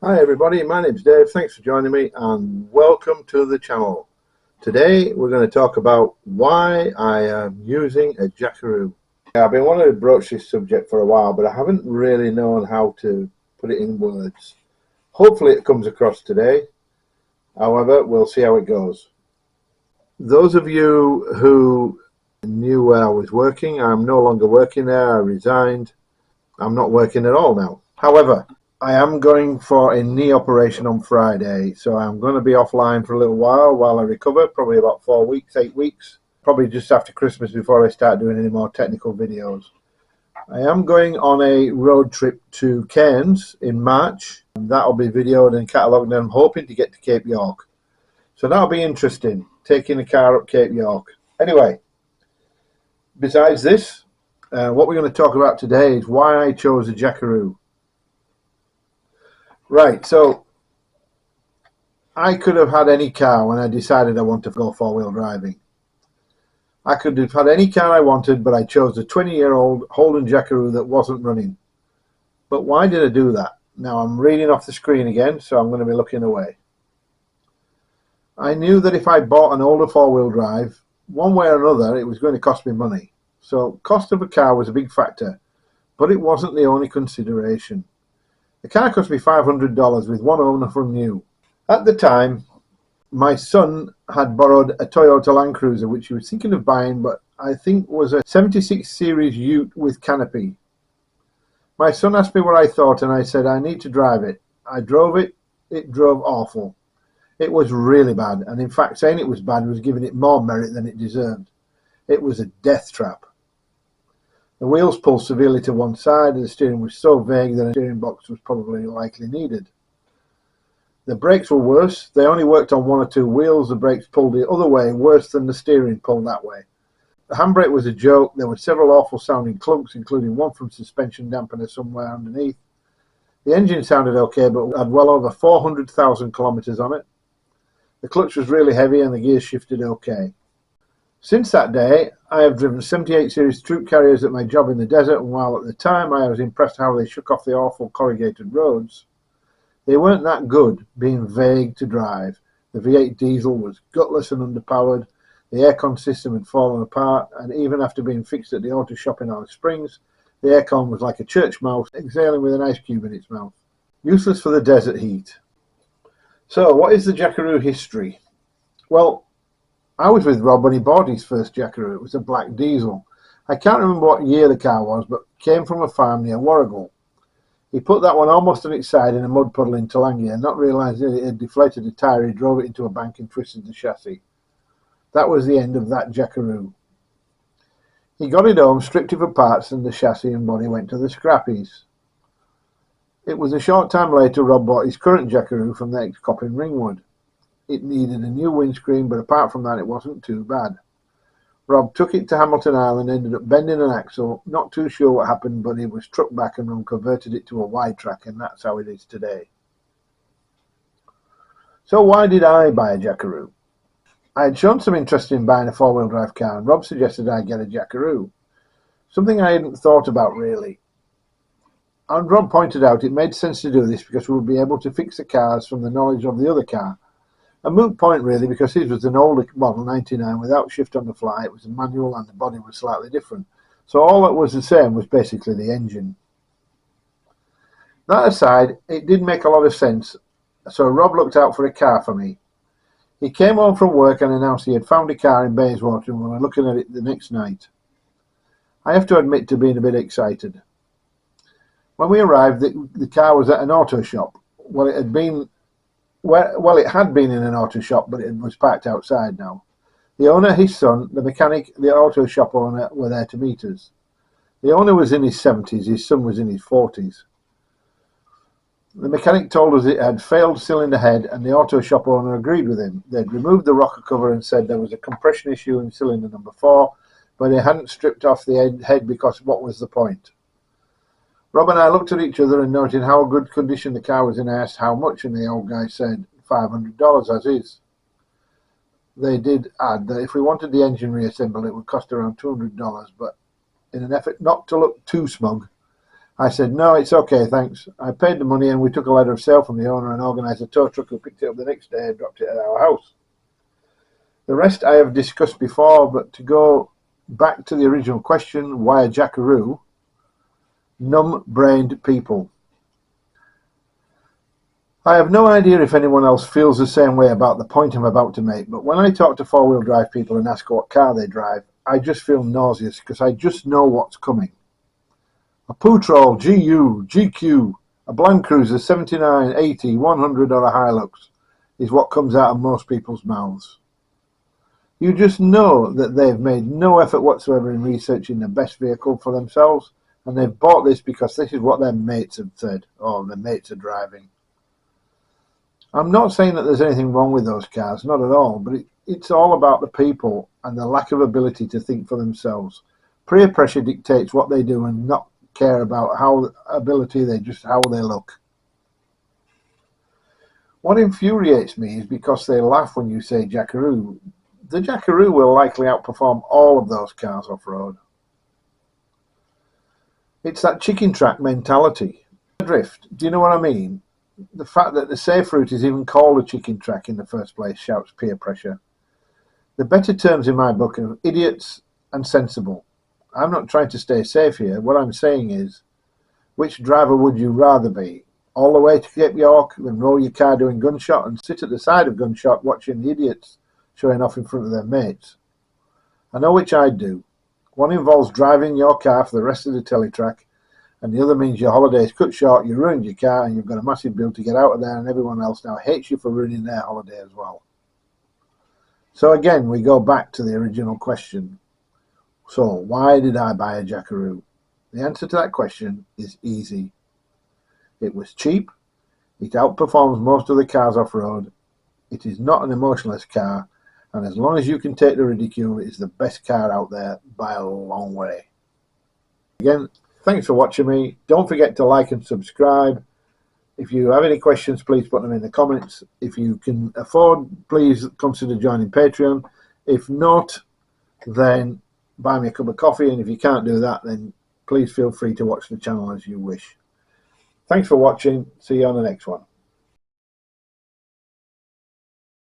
Hi everybody, my name's Dave. Thanks for joining me and welcome to the channel. Today we're going to talk about why I am using a Jackaroo. I've been wanting to broach this subject for a while, but I haven't really known how to put it in words. Hopefully it comes across today. However, we'll see how it goes. Those of you who knew where I was working, I'm no longer working there. I resigned. I'm not working at all now. However, I am going for a knee operation on Friday, so I'm going to be offline for a little while I recover, probably about 4 weeks, 8 weeks, probably just after Christmas before I start doing any more technical videos. I am going on a road trip to Cairns in March, and that'll be videoed and catalogued, and I'm hoping to get to Cape York. So that'll be interesting, taking a car up Cape York. Anyway, besides this, what we're going to talk about today is why I chose a Jackaroo. Right, so I could have had any car when I decided I wanted to go four-wheel driving. I could have had any car I wanted, but I chose a 20-year-old Holden Jackaroo that wasn't running. But why did I do that? Now I'm reading off the screen again, so I'm going to be looking away. I knew that if I bought an older four-wheel drive, one way or another, it was going to cost me money. So cost of a car was a big factor, but it wasn't the only consideration. The car cost me $500 with one owner from new. At the time, my son had borrowed a Toyota Land Cruiser, which he was thinking of buying, but I think was a 76 series ute with canopy. My son asked me what I thought, and I said I need to drive it. I drove it. It drove awful. It was really bad, and in fact saying it was bad was giving it more merit than it deserved. It was a death trap. The wheels pulled severely to one side, and the steering was so vague that a steering box was probably likely needed. The brakes were worse. They only worked on one or two wheels. The brakes pulled the other way, worse than the steering pulled that way. The handbrake was a joke. There were several awful sounding clunks, including one from suspension dampener somewhere underneath. The engine sounded okay, but had well over 400,000 kilometers on it. The clutch was really heavy and the gears shifted okay. Since that day, I have driven 78 series troop carriers at my job in the desert, and while at the time I was impressed how they shook off the awful corrugated roads, they weren't that good, being vague to drive. The V8 diesel was gutless and underpowered, the aircon system had fallen apart, and even after being fixed at the auto shop in Alice Springs, the aircon was like a church mouse exhaling with an ice cube in its mouth. Useless for the desert heat. So, what is the Jackaroo history? Well, I was with Rob when he bought his first Jackaroo. It was a black diesel. I can't remember what year the car was, but came from a farm near Warrigal. He put that one almost on its side in a mud puddle in Talangia, and not realising it had deflated a tyre, he drove it into a bank and twisted the chassis. That was the end of that Jackaroo. He got it home, stripped it for parts, and the chassis and body went to the scrappies. It was a short time later Rob bought his current Jackaroo from the ex-cop in Ringwood. It needed a new windscreen, but apart from that it wasn't too bad. Rob took it to Hamilton Island, ended up bending an axle, not too sure what happened, but he was trucked back and Rob converted it to a wide track, and that's how it is today. So why did I buy a Jackaroo? I had shown some interest in buying a four-wheel drive car, and Rob suggested I get a Jackaroo. Something I hadn't thought about really. And Rob pointed out it made sense to do this because we would be able to fix the cars from the knowledge of the other car. A moot point really, because his was an older model 99 without shift on the fly. It was a manual and the body was slightly different. So all that was the same was basically the engine. That aside, it did make a lot of sense, so Rob looked out for a car for me. He came home from work and announced he had found a car in Bayswater, and we were looking at it the next night. I have to admit to being a bit excited. When we arrived, the car was at an auto shop. Well, it had been in an auto shop, but it was parked outside now. The owner, his son, the mechanic, the auto shop owner were there to meet us. The owner was in his 70s, his son was in his 40s. The mechanic told us it had failed cylinder head, and the auto shop owner agreed with him. They'd removed the rocker cover and said there was a compression issue in cylinder number 4, but they hadn't stripped off the head because what was the point? Rob and I looked at each other and noted how good condition the car was, and I asked how much, and the old guy said $500 as is. They did add that if we wanted the engine reassembled it would cost around $200, but in an effort not to look too smug, I said, no, it's okay, thanks. I paid the money and we took a letter of sale from the owner and organised a tow truck who picked it up the next day and dropped it at our house. The rest I have discussed before, but to go back to the original question, why a Jackaroo? Numb-brained people. I have no idea if anyone else feels the same way about the point I'm about to make, but when I talk to four-wheel drive people and ask what car they drive, I just feel nauseous because I just know what's coming. A Patrol, GU, GQ, a Land Cruiser 79, 80, 100 or a Hilux is what comes out of most people's mouths. You just know that they've made no effort whatsoever in researching the best vehicle for themselves, and they've bought this because this is what their mates have said, or their mates are driving. I'm not saying that there's anything wrong with those cars, not at all, but it's all about the people and the lack of ability to think for themselves. Peer pressure dictates what they do and not care about how they look. What infuriates me is because they laugh when you say Jackaroo. The Jackaroo will likely outperform all of those cars off-road. It's that chicken track mentality. Drift, do you know what I mean? The fact that the safe route is even called a chicken track in the first place shouts peer pressure. The better terms in my book are idiots and sensible. I'm not trying to stay safe here. What I'm saying is, which driver would you rather be? All the way to Cape York, then roll your car doing gunshot and sit at the side of gunshot watching the idiots showing off in front of their mates? I know which I'd do. One involves driving your car for the rest of the teletrack, and the other means your holiday is cut short, you ruined your car, and you've got a massive bill to get out of there, and everyone else now hates you for ruining their holiday as well. So again, we go back to the original question. So why did I buy a Jackaroo? The answer to that question is easy. It was cheap, it outperforms most of the cars off-road, it is not an emotionless car, and as long as you can take the ridicule, it is the best car out there by a long way. Again, thanks for watching me. Don't forget to like and subscribe. If you have any questions, please put them in the comments. If you can afford, please consider joining Patreon. If not, then buy me a cup of coffee, and if you can't do that, then please feel free to watch the channel as you wish. Thanks for watching. See you on the next one.